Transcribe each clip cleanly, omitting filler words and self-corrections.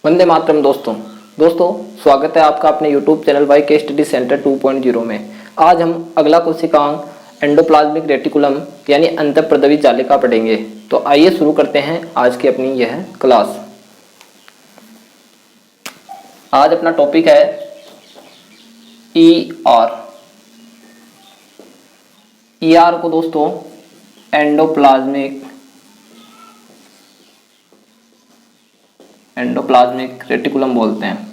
वंदे मातरम दोस्तों स्वागत है आपका अपने YouTube चैनल वाई के स्टडी सेंटर 2.0 में। आज हम अगला कोशिकांग एंडोप्लाज्मिक रेटिकुलम यानी अंतःप्रद्रवी जालिका पढ़ेंगे। तो आइए शुरू करते हैं आज की अपनी यह क्लास। आज अपना टॉपिक है ER। ER को दोस्तों एंडोप्लाज्मिक रेटिकुलम बोलते हैं।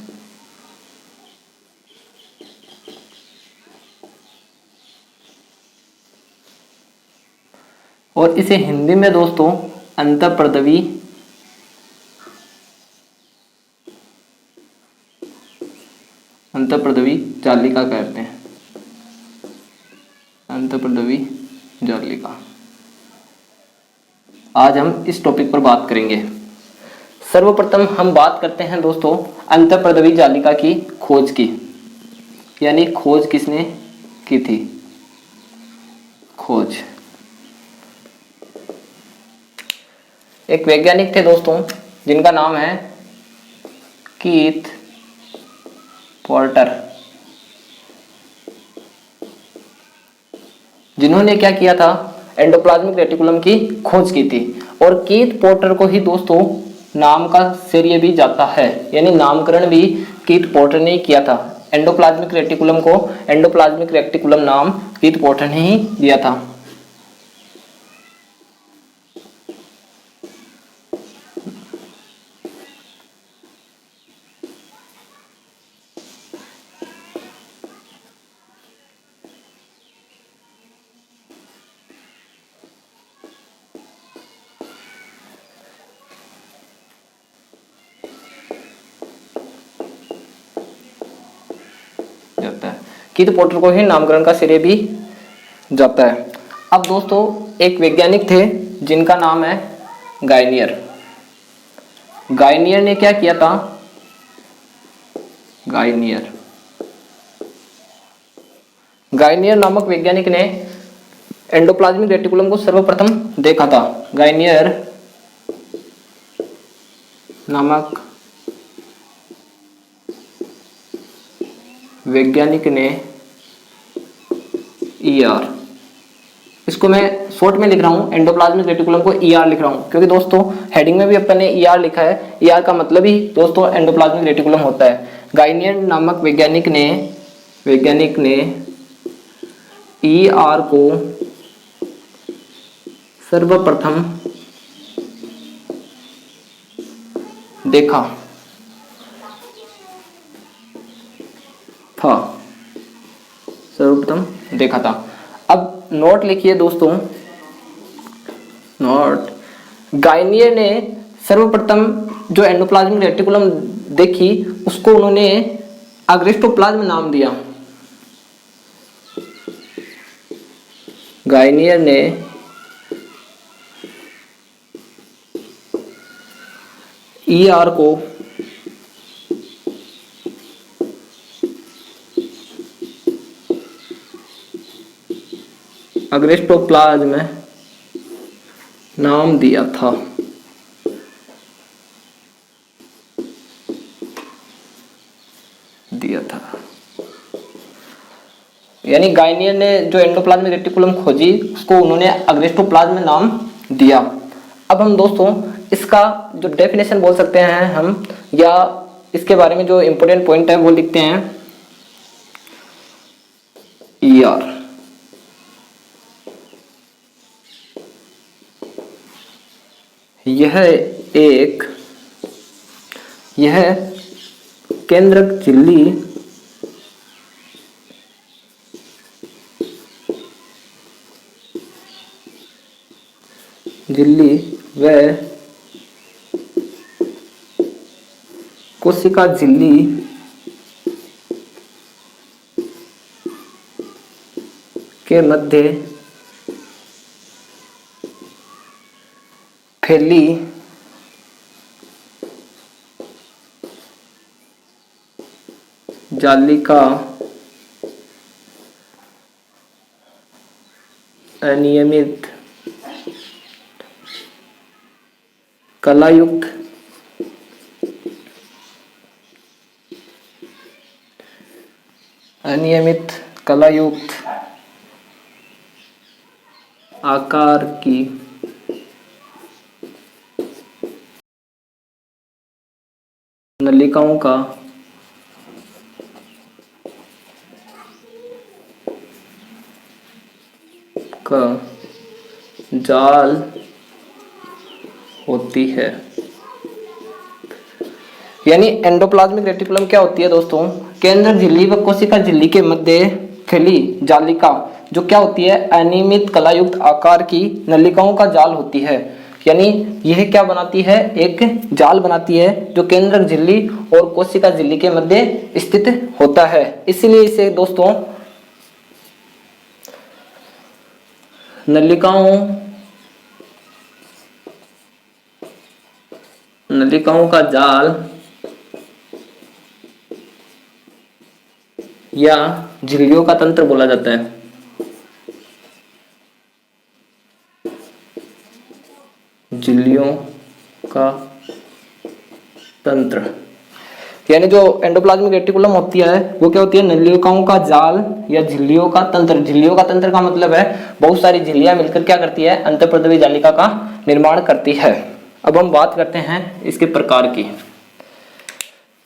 और इसे हिंदी में दोस्तों अंतःप्रद्रवी जालिका कहते हैं। अंतःप्रद्रवी जालिका आज हम इस टॉपिक पर बात करेंगे। सर्वप्रथम हम बात करते हैं दोस्तों अंतःप्रद्रवी जालिका की खोज की, यानी खोज किसने की थी। खोज एक वैज्ञानिक थे दोस्तों जिनका नाम है कीथ पोर्टर, जिन्होंने क्या किया था, एंडोप्लाज्मिक रेटिकुलम की खोज की थी। और कीथ पोर्टर को ही दोस्तों नाम का श्रेय भी जाता है, यानी नामकरण भी कीथ पोर्टर ने किया था। एंडोप्लाज्मिक रेटिकुलम को एंडोप्लाज्मिक रेटिकुलम नाम कीथ पोर्टर ने ही दिया था। जाता है कीथ पोर्टर को ही नामकरण का श्रेय भी जाता है। अब दोस्तों एक वैज्ञानिक थे जिनका नाम है गाइनियर। गाइनियर ने क्या किया था, गाइनियर नामक वैज्ञानिक ने एंडोप्लाज्मिक रेटिकुलम को सर्वप्रथम देखा था। गाइनियर नामक वैज्ञानिक ने ER, इसको मैं शॉर्ट में लिख रहा हूं, एंडोप्लाज्मिक रेटिकुलम को ER लिख रहा हूं क्योंकि दोस्तों हेडिंग में भी अपन ने ER लिखा है। ER का मतलब ही दोस्तों एंडोप्लाज्मिक रेटिकुलम होता है। गाइनियर नामक वैज्ञानिक ने ER को सर्वप्रथम देखा था। अब नोट लिखिए दोस्तों, नोट। गाइनियर ने सर्वप्रथम जो एंडोप्लाज्मिक रेटिकुलम देखी उसको उन्होंने अग्रेस्टोप्लाज्म नाम दिया। गाइनियर ने ER को अग्रेस्टोप्लाज्म नाम दिया था। यानी गाइनियर ने जो एंडोप्लाज्मिक रेटिकुलम खोजी उसको उन्होंने अग्रेस्टोप्लाज्म नाम दिया। अब हम दोस्तों इसका जो डेफिनेशन बोल सकते हैं हम, या इसके बारे में जो इंपॉर्टेंट पॉइंट है वो लिखते हैं। ER यह केंद्रक झिल्ली व कोशिका झिल्ली के मध्य फैली जालिका अनियमित कलायुक्त अनियमित कलायुक्त आकार की नलिकाओं का जाल होती है। यानी एंडोप्लाज्मिक रेटिकुलम क्या होती है दोस्तों? केंद्र झिल्ली व कोशिका झिल्ली के मध्य फैली जालिका जो क्या होती है? अनियमित कलायुक्त आकार की नलिकाओं का जाल होती है। यानी यह क्या बनाती है? एक जाल बनाती है जो केंद्र झिल्ली और कोशिका झिल्ली के मध्य स्थित होता है। इसीलिए इसे दोस्तों नलिकाओं का जाल या झिल्लियों का तंत्र बोला जाता है। झिल्लियों का तंत्र यानी जो एंडोप्लाज्मिक रेटिकुलम होती है वो क्या होती है? नलिकाओं का जाल या झिल्लियों का तंत्र। झिल्लियों का तंत्र का मतलब है बहुत सारी झिल्लियां मिलकर क्या करती है? अंतःप्रद्रवी जालिका का निर्माण करती है। अब हम बात करते हैं इसके प्रकार की।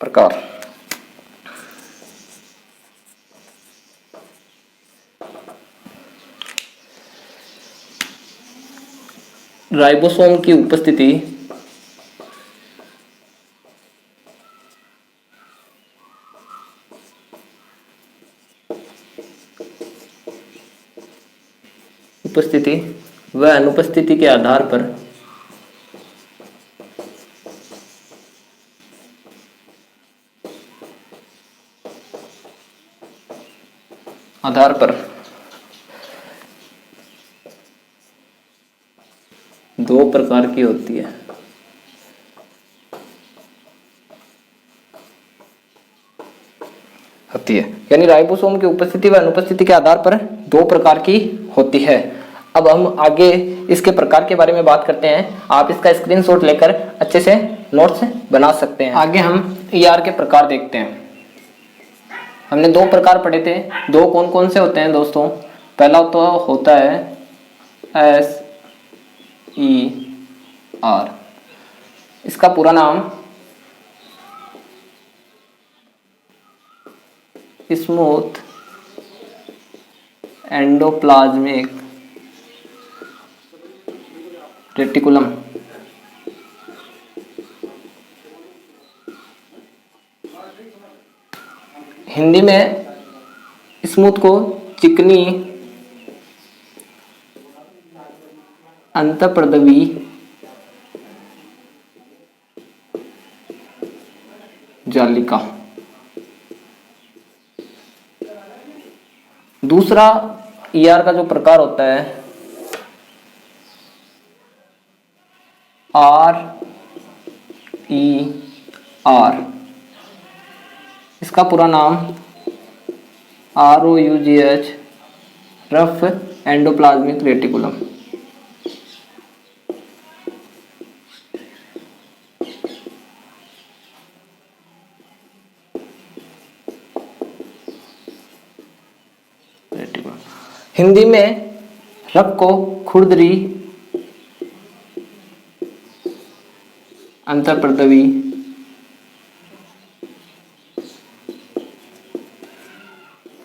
प्रकार राइबोसोम की उपस्थिति व अनुपस्थिति के आधार पर दो प्रकार की होती है। यानी राइबोसोम की उपस्थिति व अनुपस्थिति के आधार पर दो प्रकार की होती है। अब हम आगे इसके प्रकार के बारे में बात करते हैं। आप इसका स्क्रीनशॉट लेकर अच्छे से नोट्स बना सकते हैं। आगे हम ईआर के प्रकार देखते हैं। हमने दो प्रकार पढ़े थे। दो कौन कौन से होते हैं दोस्तों? पहला तो होता है SER, इसका पूरा नाम स्मूथ एंडोप्लाज्मिक रेटिकुलम। हिंदी में स्मूथ को चिकनी अंतःप्रद्रवी जालिका। दूसरा ईआर का जो प्रकार होता है RER, इसका पूरा नाम ROUGH, rough endoplasmic reticulum. Hindi में रफ को खुरदरी अंतःप्रद्रवी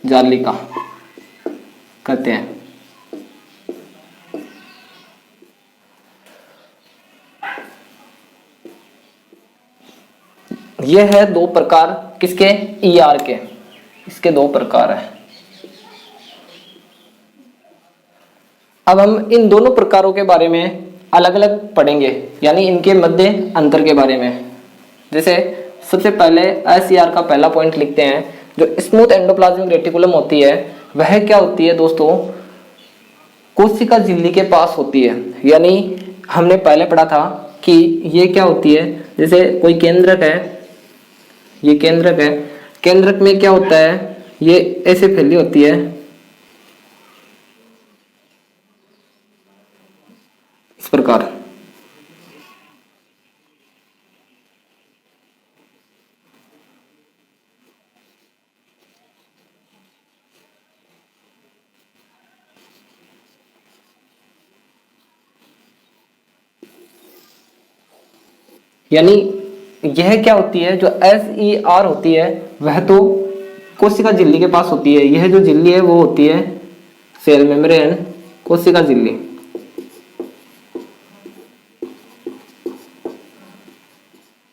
जालिका कहते हैं। यह है दो प्रकार किसके? ईआर के। इसके दो प्रकार है। अब हम इन दोनों प्रकारों के बारे में अलग अलग पढ़ेंगे, यानी इनके मध्य अंतर के बारे में। जैसे सबसे पहले SER का पहला पॉइंट लिखते हैं। जो स्मूथ एंडोप्लाज्मिक रेटिकुलम होती है वह क्या होती है दोस्तों? कोशिका झिल्ली के पास होती है। यानी हमने पहले पढ़ा था कि ये क्या होती है? जैसे कोई केंद्रक है, ये केंद्रक है, केंद्रक में क्या होता है? ये ऐसे फैली होती है, इस प्रकार। यानी यह क्या होती है, जो SER होती है वह तो कोशिका झिल्ली के पास होती है। यह जो झिल्ली है वो होती है सेल मेम्ब्रेन, कोशिका झिल्ली।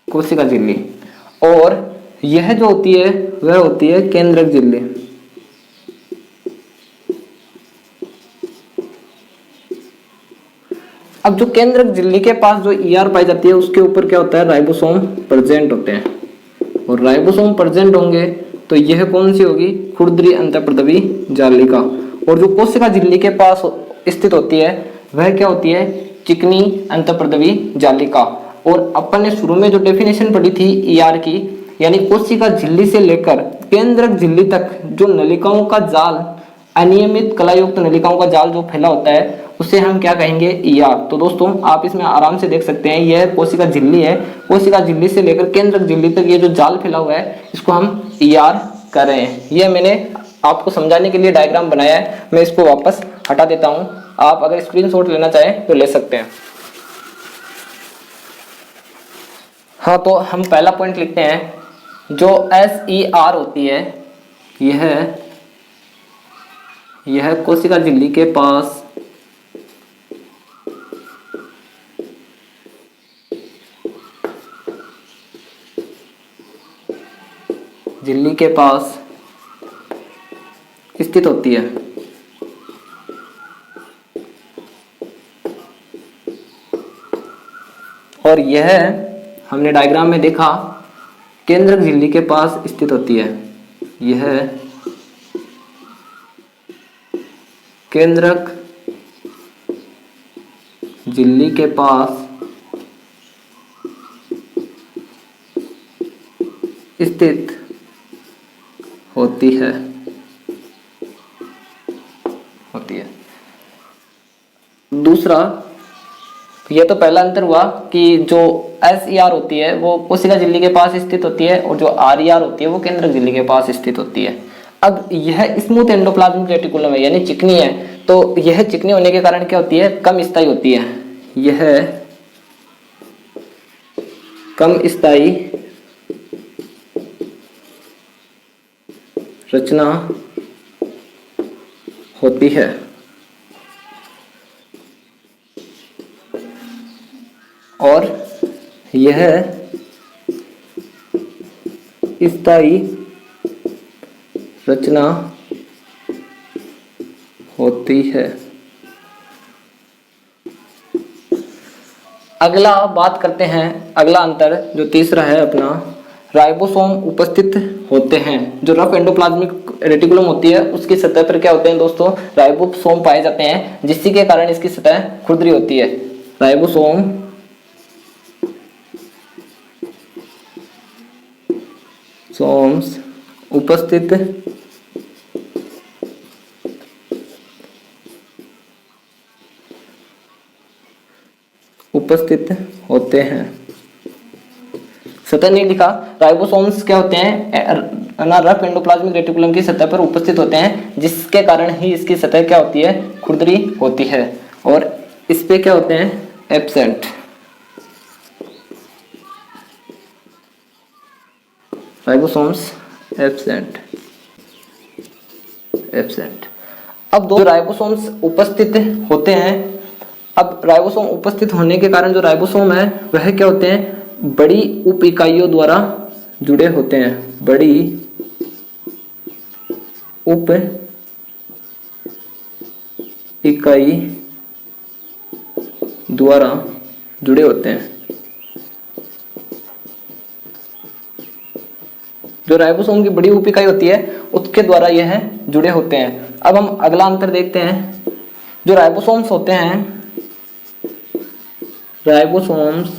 कोशिका झिल्ली। और यह जो होती है वह होती है केंद्रक झिल्ली। अब जो केंद्रक झिल्ली के पास जो ER पाई जाती है उसके ऊपर क्या होता है, राइबोसोम प्रेजेंट होते हैं। और राइबोसोम प्रेजेंट होंगे तो यह कौन सी होगी, खुरदरी अंतःप्रद्रवी जालिका। और जो कोशिका झिल्ली के पास स्थित होती है वह क्या होती है, चिकनी अंतःप्रद्रवी जालिका। और अपन ने शुरू में जो डेफिनेशन पढ़ी थी ER की, यानी कोशिका झिल्ली से लेकर केंद्रक झिल्ली तक जो नलिकाओं का जाल, अनियमित कलायुक्त नलिकाओं का जाल जो फैला होता है उसे हम क्या कहेंगे, ER। तो दोस्तों आप इसमें आराम से देख सकते हैं, यह कोशिका झिल्ली है, कोशिका झिल्ली से लेकर केंद्रक झिल्ली तक ये जो जाल फैला हुआ है इसको हम ER कर रहे हैं। यह मैंने आपको समझाने के लिए डायग्राम बनाया है, मैं इसको वापस हटा देता हूं। आप अगर स्क्रीनशॉट लेना चाहें तो ले सकते हैं। हाँ, तो हम पहला पॉइंट लिखते हैं, जो SER होती है यह कोशिका झिल्ली के पास स्थित होती है। और यह हमने डायग्राम में देखा केंद्रक झिल्ली के पास स्थित होती है। यह केंद्रक झिल्ली के पास स्थित होती है। दूसरा, ये तो पहला अंतर हुआ कि जो SER होती है वो कोशिका झिल्ली के पास स्थित होती है और जो RER होती है वो केंद्रक झिल्ली के पास स्थित होती है। अब यह स्मूथ एंडोप्लाज्मिक रेटिकुलम है, यानी चिकनी है, तो यह चिकनी होने के कारण क्या होती है, कम स्थायी होती है। यह कम स्थायी रचना होती है। और यह स्थायी रचना होती है। अगला बात करते हैं, अगला अंतर जो तीसरा है अपना, राइबोसोम उपस्थित होते हैं। जो रफ एंडोप्लाज्मिक रेटिकुलम होती है उसकी सतह पर क्या होते हैं दोस्तों, राइबोसोम पाए जाते हैं, जिसके के कारण इसकी सतह खुरदरी होती है। राइबोसोम सोम्स उपस्थित होते हैं। सतह नहीं लिखा, राइबोसोम्स क्या होते हैं ना, रफ एंडोप्लाज्मिक रेटिकुलम की सतह पर उपस्थित होते हैं, जिसके कारण ही इसकी सतह क्या होती है, खुरदरी होती है। और इस पे क्या होते हैं, एब्सेंट। Ribosomes absent. अब दो राइबोसोम्स उपस्थित होते हैं। अब राइबोसोम उपस्थित होने के कारण जो राइबोसोम है वह क्या होते हैं, बड़ी उप इकाइयों द्वारा जुड़े होते हैं। बड़ी उप इकाई द्वारा जुड़े होते हैं। जो राइबोसोम की बड़ी उप इकाई होती है उसके द्वारा यह जुड़े होते हैं। अब हम अगला अंतर देखते हैं। जो राइबोसोम्स होते हैं, राइबोसोम्स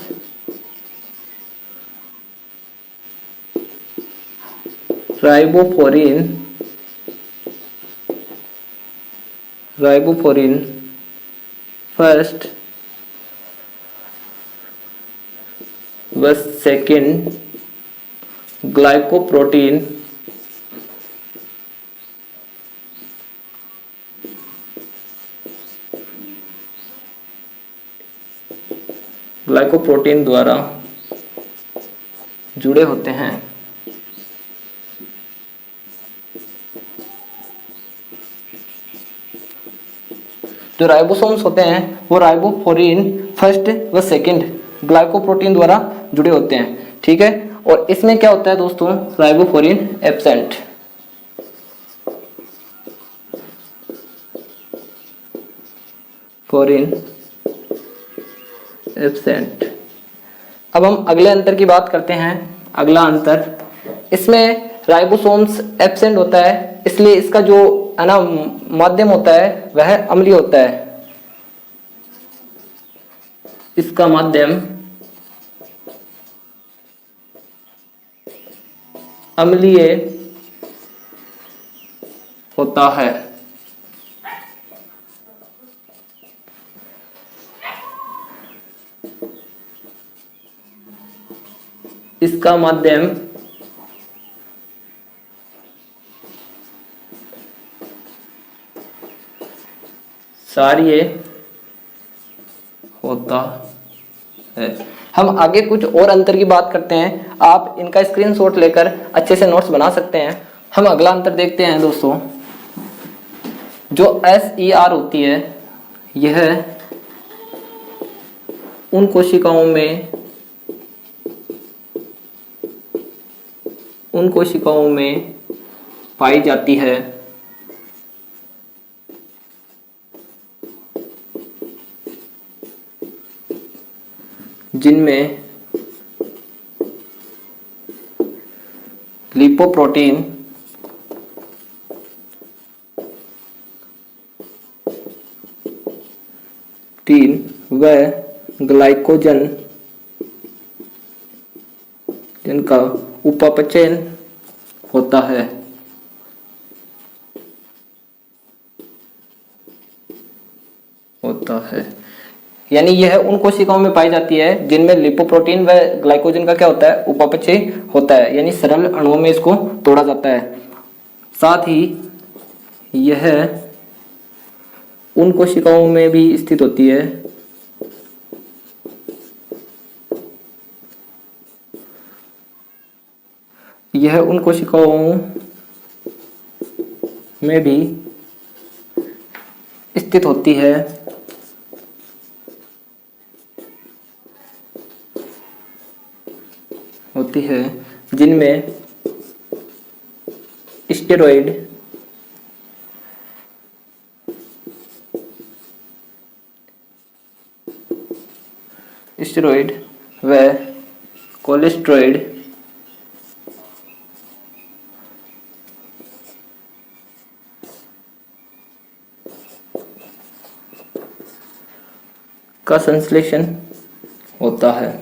राइबोफोरिन फर्स्ट व सेकंड ग्लाइकोप्रोटीन द्वारा जुड़े होते हैं। जो राइबोसोम्स होते हैं वो राइबोफ्लोरीन फर्स्ट व सेकंड ग्लाइकोप्रोटीन द्वारा जुड़े होते हैं, ठीक है। और इसमें क्या होता है दोस्तों, राइबोफ्लोरीन एब्सेंट। Fluorine absent. अब हम अगले अंतर की बात करते हैं। अगला अंतर, इसमें राइबोसोम्स एब्सेंट होता है, इसलिए इसका जो है ना माध्यम होता है वह अम्लीय होता है। इसका माध्यम अम्लीय होता है। इसका माध्यम क्षारीय होता है। हम आगे कुछ और अंतर की बात करते हैं, आप इनका स्क्रीनशॉट लेकर अच्छे से नोट्स बना सकते हैं। हम अगला अंतर देखते हैं दोस्तों। जो SER होती है यह उन कोशिकाओं में पाई जाती है जिनमें लिपोप्रोटीन व ग्लाइकोजन जिनका उपापचयन होता है। यानी यह उन कोशिकाओं में पाई जाती है जिनमें लिपोप्रोटीन व ग्लाइकोजन का क्या होता है, उपापचय होता है, यानी सरल अणुओं में इसको तोड़ा जाता है। साथ ही यह उन कोशिकाओं में भी स्थित होती है जिनमें स्टेरॉइड व कोलेस्टेरॉइड का संश्लेषण होता है।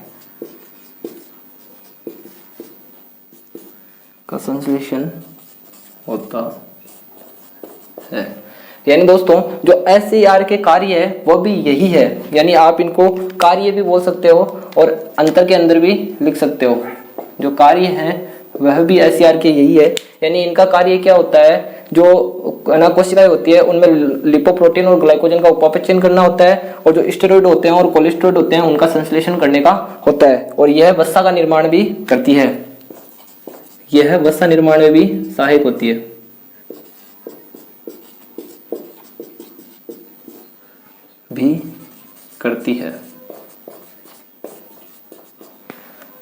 यानी दोस्तों जो SER के कार्य है वो भी यही है, यानी आप इनको कार्य भी बोल सकते हो और अंतर के अंदर भी लिख सकते हो। जो कार्य है वह भी SER के यही है, यानी इनका कार्य क्या होता है, जो कोशिकाएं होती है उनमें लिपोप्रोटीन और ग्लाइकोजन का उपापचयन करना होता है, और जो स्टेरॉइड होते हैं और कोलेस्टेरॉइड होते हैं उनका संश्लेषण करने का होता है, और यह वसा का निर्माण भी करती है। यह वसा निर्माण में भी सहायक होती है।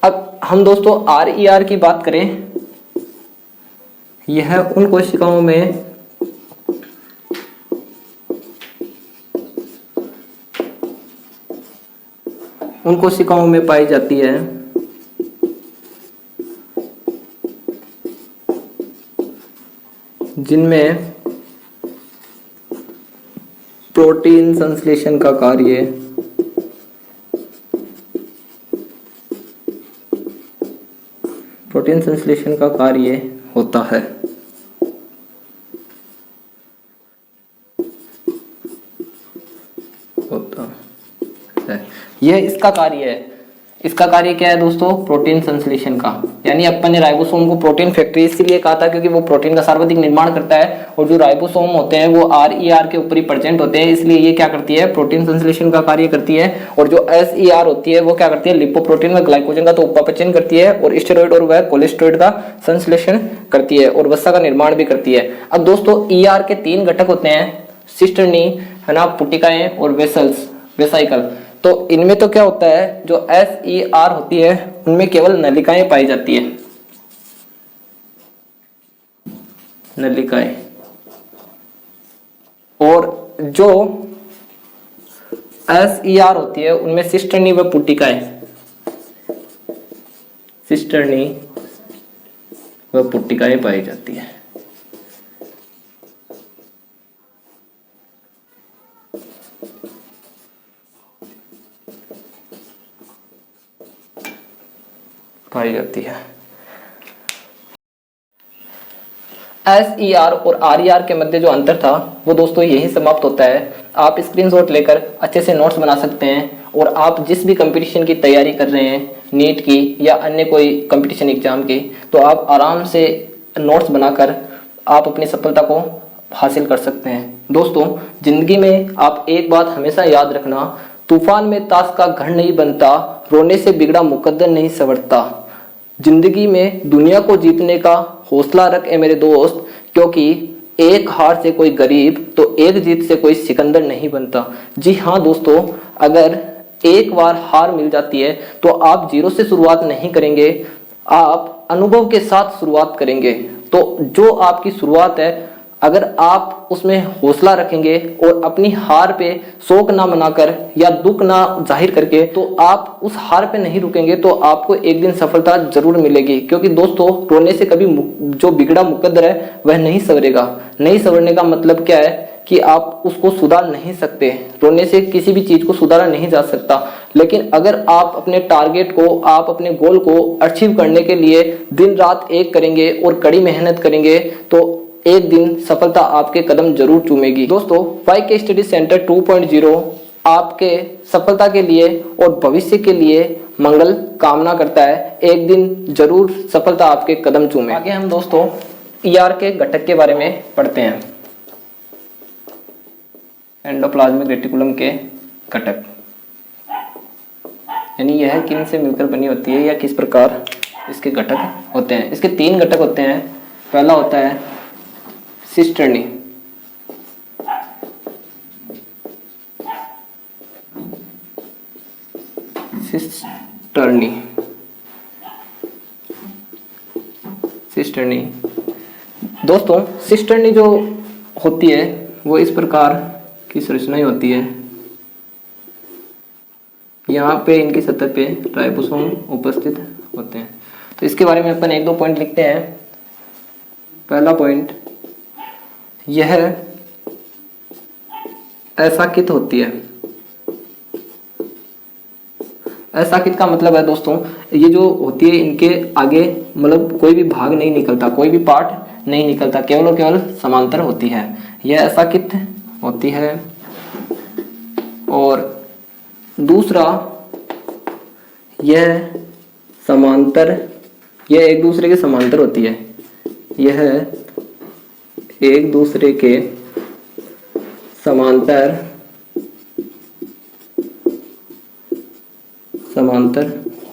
अब हम दोस्तों RER की बात करें, यह उन कोशिकाओं में पाई जाती है जिनमें प्रोटीन संश्लेषण का कार्य होता है। यह इसका कार्य है। इसका कार्य क्या है दोस्तों, प्रोटीन संश्लेषण का। यानी अपन ने राइबोसोम को प्रोटीन फैक्ट्री इसीलिए कहा था क्योंकि वो प्रोटीन का सर्वाधिक निर्माण करता है, और जो राइबोसोम होते हैं वो RER के ऊपर ही प्रेजेंट होते हैं, इसलिए ये क्या करती है, प्रोटीन संश्लेषण का कार्य करती है। और जो SER होती है वो क्या करती है, लिपोप्रोटीन व ग्लाइकोजन का तो उपापचयन करती है, और स्टेरॉइड और वह कोलेस्टेरॉइड का संश्लेषण करती है, और वसा का निर्माण भी करती है। अब दोस्तों ER के 3 घटक होते हैं, सिस्टर्नी है ना, पुटिकाएं और वेसल्स, वेसाइकल। तो इनमें तो क्या होता है, जो SER होती है उनमें केवल नलिकाएं पाई जाती है, नलिकाएं। और जो SER होती है उनमें सिस्टर्नी व पुटिकाएं, सिस्टर्नी व पुटिकाएं पाई जाती है। पाई जाती है। SER और RER के मध्य जो अंतर था वो दोस्तों यही समाप्त होता है। आप स्क्रीनशॉट लेकर अच्छे से नोट्स बना सकते हैं, और आप जिस भी कंपटीशन की तैयारी कर रहे हैं, नीट की या अन्य कोई कंपटीशन एग्जाम की, तो आप आराम से नोट्स बनाकर आप अपनी सफलता को हासिल कर सकते हैं। दोस्तों जिंदगी में आप एक बात हमेशा याद रखना, तूफान में ताश का घर नहीं बनता, रोने से बिगड़ा मुकद्दर नहीं संवरता। जिंदगी में दुनिया को जीतने का हौसला रख ए मेरे दोस्त, क्योंकि एक हार से कोई गरीब तो एक जीत से कोई सिकंदर नहीं बनता। जी हाँ दोस्तों, अगर एक बार हार मिल जाती है तो आप जीरो से शुरुआत नहीं करेंगे, आप अनुभव के साथ शुरुआत करेंगे। तो जो आपकी शुरुआत है, अगर आप उसमें हौसला रखेंगे और अपनी हार पे शोक ना मनाकर या दुख ना जाहिर करके, तो आप उस हार पे नहीं रुकेंगे, तो आपको एक दिन सफलता जरूर मिलेगी। क्योंकि दोस्तों रोने से कभी जो बिगड़ा मुकद्दर है वह नहीं संवरेगा। नहीं संवरने का मतलब क्या है कि आप उसको सुधार नहीं सकते, रोने से किसी भी चीज को सुधारा नहीं जा सकता। लेकिन अगर आप अपने टारगेट को, आप अपने गोल को अचीव करने के लिए दिन रात एक करेंगे और कड़ी मेहनत करेंगे, तो एक दिन सफलता आपके कदम जरूर चूमेगी। दोस्तों YK स्टडी सेंटर 2.0 आपके सफलता के लिए और भविष्य के लिए मंगल कामना करता है। एक दिन जरूर सफलता आपके कदम चूमे। आगे हम दोस्तों ER के घटक के बारे में पढ़ते हैं, एंडोप्लाज्मिक रेटिकुलम के घटक, यानी यह किन से मिलकर बनी होती है या किस प्रकार इसके घटक होते हैं। इसके 3 घटक होते हैं। पहला होता है सिस्टर्नी, सिस्टर्नी, सिस्टर्नी। दोस्तों सिस्टर्नी जो होती है वो इस प्रकार की संरचना होती है। यहाँ पे इनकी सतह पे राइबोसोम उपस्थित होते हैं। तो इसके बारे में अपन 1-2 पॉइंट लिखते हैं। पहला पॉइंट, यह असाकित होती है। असाकित का मतलब है दोस्तों, ये जो होती है इनके आगे मतलब कोई भी भाग नहीं निकलता, कोई भी पार्ट नहीं निकलता, केवल और केवल समांतर होती है। यह असाकित होती है। और दूसरा, यह समांतर, यह एक दूसरे के समांतर होती है। यह एक दूसरे के समांतर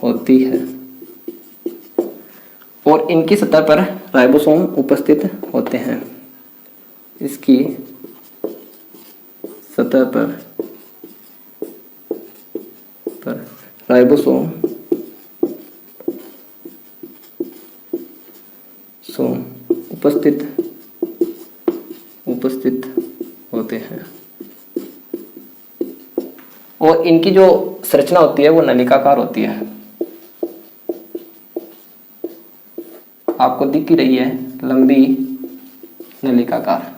होती है, और इनकी सतह पर राइबोसोम उपस्थित होते हैं। इसकी सतह पर राइबोसोम उपस्थित होते हैं। और इनकी जो संरचना होती है वो नलिकाकार होती है। आपको दिख ही रही है, लंबी नलिकाकार।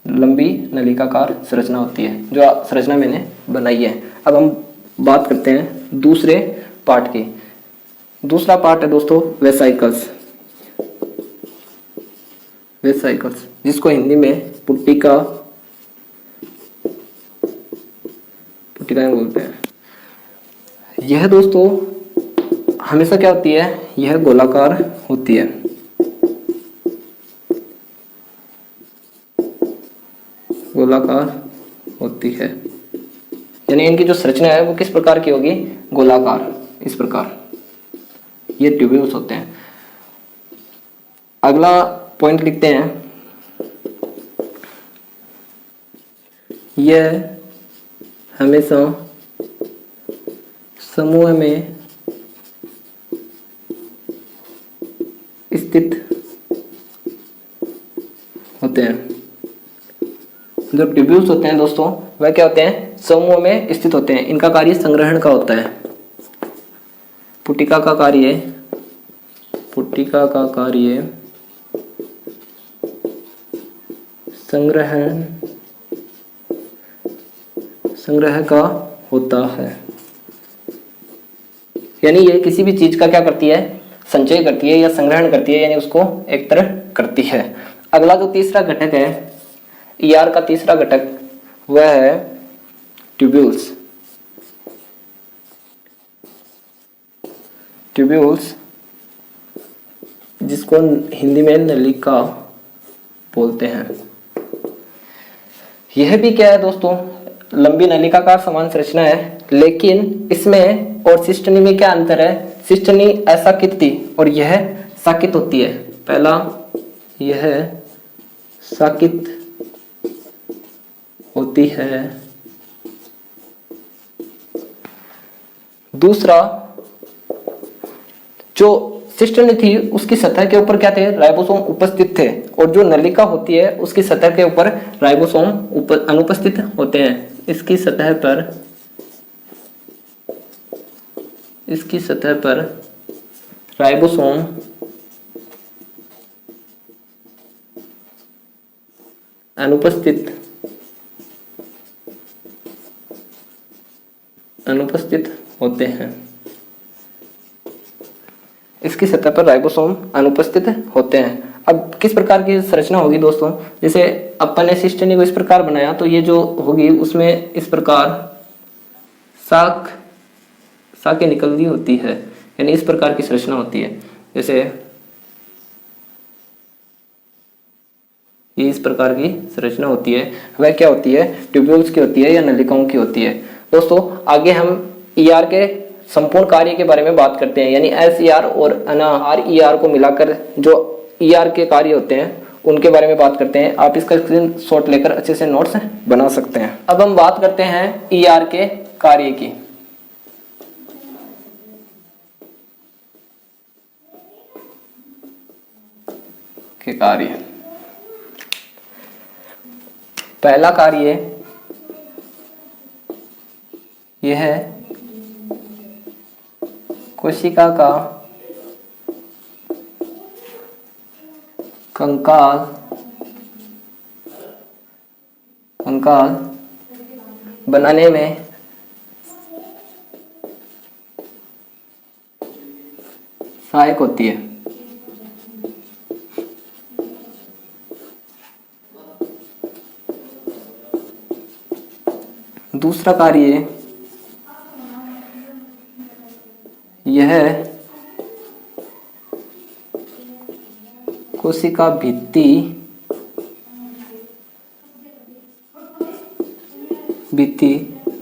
लंबी नलिकाकार संरचना होती है, जो संरचना मैंने बनाई है। अब हम बात करते हैं दूसरे पार्ट की। दूसरा पार्ट है दोस्तों वेसाइकल्स। वेसाइकल्स जिसको हिंदी में पुट्टिका पुट्टिकाएं बोलते हैं। यह दोस्तों हमेशा क्या होती है, यह गोलाकार होती है। गोलाकार होती है, यानी इनकी जो संरचना है वो किस प्रकार की होगी, गोलाकार, इस प्रकार ये ट्यूब्यूल्स होते हैं। अगला पॉइंट लिखते हैं, यह हमेशा समूह में स्थित होते हैं। जो ट्यूब्यूल्स होते हैं दोस्तों वह क्या होते हैं, समूह में स्थित होते हैं। इनका कार्य संग्रहण का होता है। पुट्टिका का कार्य, पुट्टिका का कार्य संग्रह का होता है, यानी ये किसी भी चीज का क्या करती है, संचय करती है या संग्रहण करती है, यानी उसको एक तरह करती है। अगला जो तीसरा घटक है, ईआर का तीसरा घटक, वह है ट्यूब्यूल्स। ट्यूब्यूल्स जिसको हिंदी में नलिका बोलते हैं। यह भी क्या है दोस्तों, लंबी नलिका का समान संरचना है, लेकिन इसमें और सिस्टनी में क्या अंतर है, सिस्टनी असाकित थी और यह साकित होती है। पहला यह साकित होती है, दूसरा जो सिस्टनी थी उसकी सतह के ऊपर क्या थे, राइबोसोम उपस्थित थे, और जो नलिका होती है उसकी सतह के ऊपर राइबोसोम अनुपस्थित होते हैं। इसकी सतह पर राइबोसोम अनुपस्थित होते हैं। इसकी सतह पर राइबोसोम अनुपस्थित होते हैं। अब किस प्रकार की संरचना होगी दोस्तों, जैसे अपन ने सिस्टनी को इस प्रकार बनाया तो ये जो होगी उसमें इस प्रकार साकें निकल दी होती है, यानी इस प्रकार की संरचना होती है। जैसे ये इस प्रकार की संरचना होती है, वह क्या होती है, ट्यूब्यूल्स की होती है या नलिकाओं की होती है। दोस्तों आगे हम ईआर के संपूर्ण कार्य के बारे में बात करते हैं, यानी एसईआर और आरईआर को मिलाकर जो ईआर के कार्य होते हैं उनके बारे में बात करते हैं। आप इसका स्क्रीनशॉट लेकर अच्छे से नोट्स बना सकते हैं। अब हम बात करते हैं ईआर के कार्य की। कार्य, पहला कार्य यह है कोशिका का कंकाल बनाने में सहायक होती है। दूसरा कार्य यह कोशिका भित्ति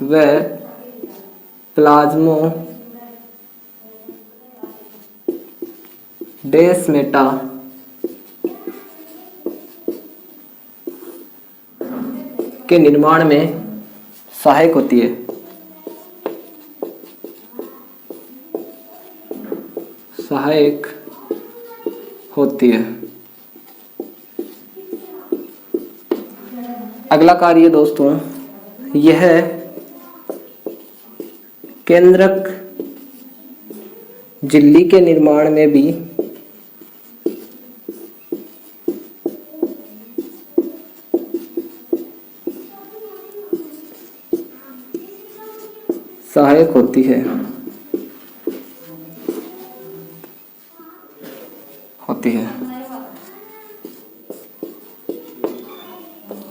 व प्लाज्मोडेस्माटा के निर्माण में सहायक होती है। अगला कार्य दोस्तों यह केंद्रक झिल्ली के निर्माण में भी सहायक होती है।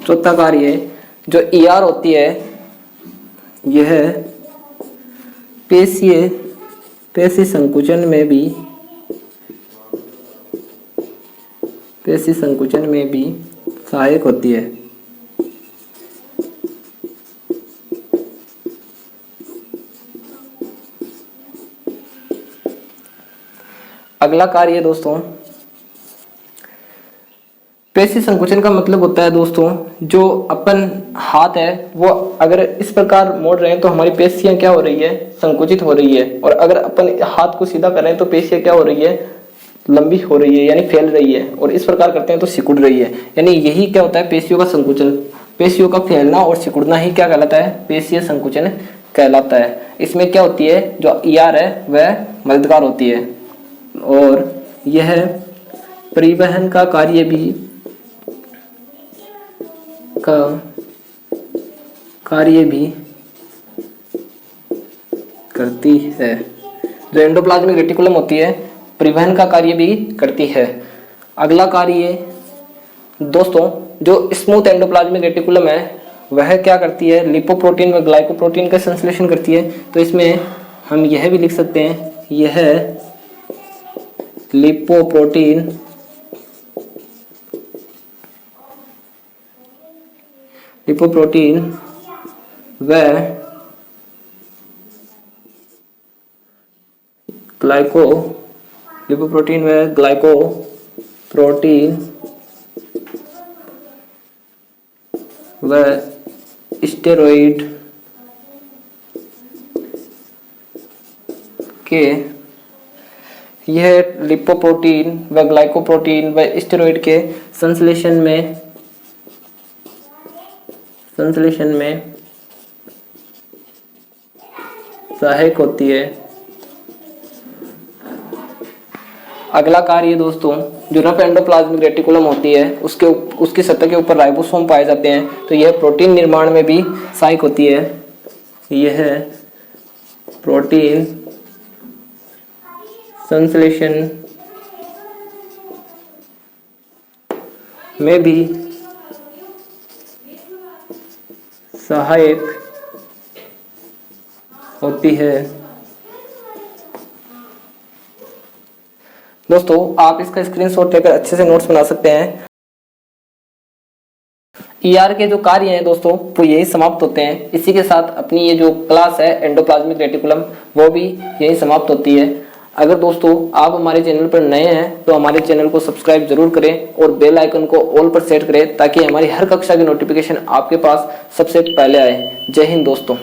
चौथा कार्य जो ईआर होती है, यह पेशी संकुचन में भी सहायक होती है। अगला कार्य दोस्तों, पेशी संकुचन का मतलब होता है दोस्तों, जो अपन हाथ है वो अगर इस प्रकार मोड़ रहे हैं तो हमारी पेशियां क्या हो रही है, संकुचित हो रही है। और अगर अपन हाथ को सीधा कर रहे हैं तो पेशियां क्या हो रही है, लंबी हो रही है, यानी फैल रही है। और इस प्रकार करते हैं तो सिकुड़ रही है। यानी यही क्या होता है, पेशियों का संकुचन, पेशियों का फैलना और सिकुड़ना ही क्या कहलाता है, पेशीय संकुचन कहलाता है। इसमें क्या होती है, जो ईआर है वह मददगार होती है और यह परिवहन का कार्य भी करती है। जो एंडोप्लाज्मिक रेटिकुलम होती है परिवहन का कार्य भी करती है। अगला कार्य दोस्तों, जो स्मूथ एंडोप्लाज्मिक रेटिकुलम है वह क्या करती है, लिपोप्रोटीन व ग्लाइकोप्रोटीन का संश्लेषण करती है। तो इसमें हम यह भी लिख सकते हैं, यह लिपोप्रोटीन व ग्लाइकोप्रोटीन व स्टेरॉइड के, यह लिपोप्रोटीन व ग्लाइकोप्रोटीन व स्टेरॉइड के संश्लेषण में सहायक होती है। अगला कार्य दोस्तों, जो रफ एंडोप्लाज्मिक रेटिकुलम होती है उसकी सतह के ऊपर राइबोसोम पाए जाते हैं। तो यह प्रोटीन निर्माण में भी सहायक होती है। यह प्रोटीन संश्लेषण में भी सहायक होती है। दोस्तों आप इसका स्क्रीनशॉट लेकर अच्छे से नोट्स बना सकते हैं। ईआर के जो कार्य हैं दोस्तों वो यही समाप्त होते हैं। इसी के साथ अपनी ये जो क्लास है एंडोप्लाज्मिक रेटिकुलम वो भी यही समाप्त होती है। अगर दोस्तों आप हमारे चैनल पर नए हैं तो हमारे चैनल को सब्सक्राइब जरूर करें और बेल आइकन को ऑल पर सेट करें ताकि हमारी हर कक्षा की नोटिफिकेशन आपके पास सबसे पहले आए। जय हिंद दोस्तों।